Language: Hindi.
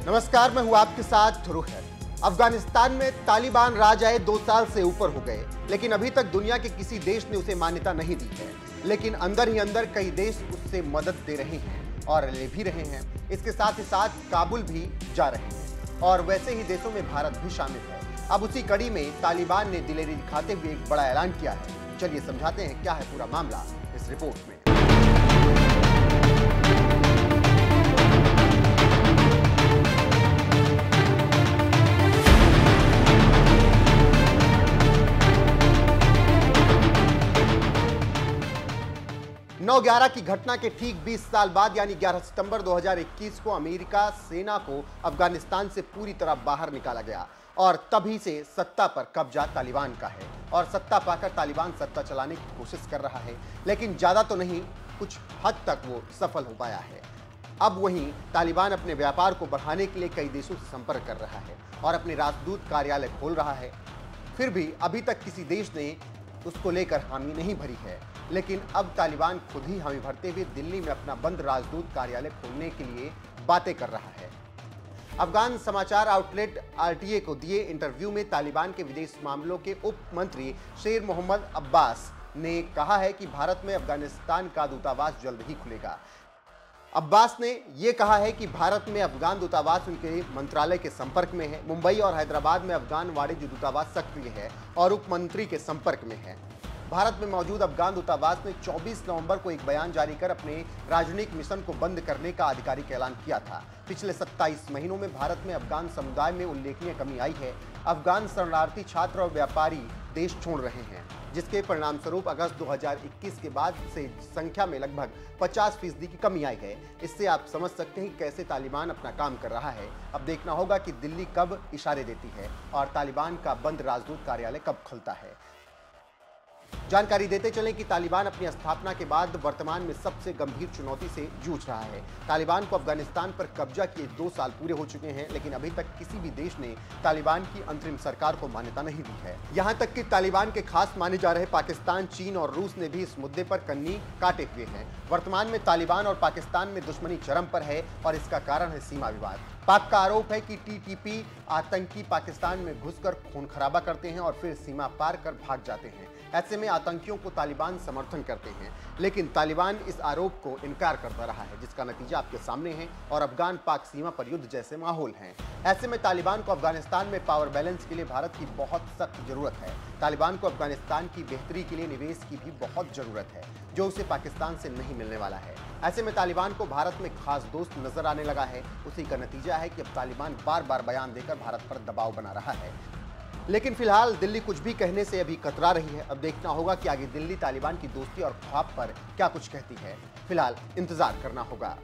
नमस्कार, मैं हूं आपके साथ रोहित। अफगानिस्तान में तालिबान राज आए 2 साल से ऊपर हो गए, लेकिन अभी तक दुनिया के किसी देश ने उसे मान्यता नहीं दी है। लेकिन अंदर ही अंदर कई देश उससे मदद दे रहे हैं और ले भी रहे हैं। इसके साथ ही साथ काबुल भी जा रहे हैं और वैसे ही देशों में भारत भी शामिल है। अब उसी कड़ी में तालिबान ने दिलेरी दिखाते हुए एक बड़ा ऐलान किया है। चलिए समझाते हैं क्या है पूरा मामला इस रिपोर्ट में। 9/11 की घटना के ठीक 20 साल बाद यानी 11 सितंबर 2021 को अमेरिका सेना को अफगानिस्तान से पूरी तरह बाहर निकाला गया और तभी से सत्ता पर कब्जा तालिबान का है और सत्ता पाकर तालिबान सत्ता चलाने की कोशिश कर रहा है, लेकिन ज्यादा तो नहीं, कुछ हद तक वो सफल हो पाया है। अब वहीं तालिबान अपने व्यापार को बढ़ाने के लिए कई देशों से संपर्क कर रहा है और अपने राजदूत कार्यालय खोल रहा है। फिर भी अभी तक किसी देश ने उसको लेकर हामी नहीं भरी है, लेकिन अब तालिबान खुद ही हामी भरते हुए दिल्ली में अपना बंद राजदूत कार्यालय खोलने के लिए बातें कर रहा है। अफगान समाचार आउटलेट आरटीए को दिए इंटरव्यू में तालिबान के विदेश मामलों के उप मंत्री शेर मोहम्मद अब्बास ने कहा है कि भारत में अफगानिस्तान का दूतावास जल्द ही खुलेगा। अब्बास ने यह कहा है कि भारत में अफगान दूतावास उनके मंत्रालय के संपर्क में है। मुंबई और हैदराबाद में अफगान वाणिज्य दूतावास सक्रिय है और उप मंत्री के संपर्क में है। भारत में मौजूद अफगान दूतावास ने 24 नवंबर को एक बयान जारी कर अपने राजनयिक मिशन को बंद करने का आधिकारिक ऐलान किया था। पिछले 27 महीनों में भारत में अफगान समुदाय में उल्लेखनीय कमी आई है। अफगान शरणार्थी छात्र और व्यापारी देश छोड़ रहे हैं, जिसके परिणाम स्वरूप अगस्त 2021 के बाद से संख्या में लगभग 50% की कमी आई है। इससे आप समझ सकते हैं कैसे तालिबान अपना काम कर रहा है। अब देखना होगा कि दिल्ली कब इशारे देती है और तालिबान का बंद राजदूत कार्यालय कब खुलता है। जानकारी देते चलें कि तालिबान अपनी स्थापना के बाद वर्तमान में सबसे गंभीर चुनौती से जूझ रहा है। तालिबान को अफगानिस्तान पर कब्जा किए 2 साल पूरे हो चुके हैं, लेकिन अभी तक किसी भी देश ने तालिबान की अंतरिम सरकार को मान्यता नहीं दी है। यहां तक कि तालिबान के खास माने जा रहे पाकिस्तान, चीन और रूस ने भी इस मुद्दे पर कन्नी काटे हुए हैं। वर्तमान में तालिबान और पाकिस्तान में दुश्मनी चरम पर है और इसका कारण है सीमा विवाद। पाक का आरोप है कि टीटीपी आतंकी पाकिस्तान में घुसकर खून खराबा करते हैं और फिर सीमा पार कर भाग जाते हैं। ऐसे में आतंकियों को तालिबान समर्थन करते हैं, लेकिन तालिबान इस आरोप को इनकार करता रहा है, जिसका नतीजा आपके सामने है और अफगान पाक सीमा पर युद्ध जैसे माहौल हैं। ऐसे में तालिबान को अफगानिस्तान में पावर बैलेंस के लिए भारत की बहुत सख्त जरूरत है। तालिबान को अफगानिस्तान की बेहतरी के लिए निवेश की भी बहुत जरूरत है, जो उसे पाकिस्तान से नहीं मिलने वाला है। ऐसे में तालिबान को भारत में खास दोस्त नजर आने लगा है। उसी का नतीजा है कि अब तालिबान बार बार बयान देकर भारत पर दबाव बना रहा है। लेकिन फिलहाल दिल्ली कुछ भी कहने से अभी कतरा रही है। अब देखना होगा कि आगे दिल्ली तालिबान की दोस्ती और ख्वाब पर क्या कुछ कहती है। फिलहाल इंतजार करना होगा।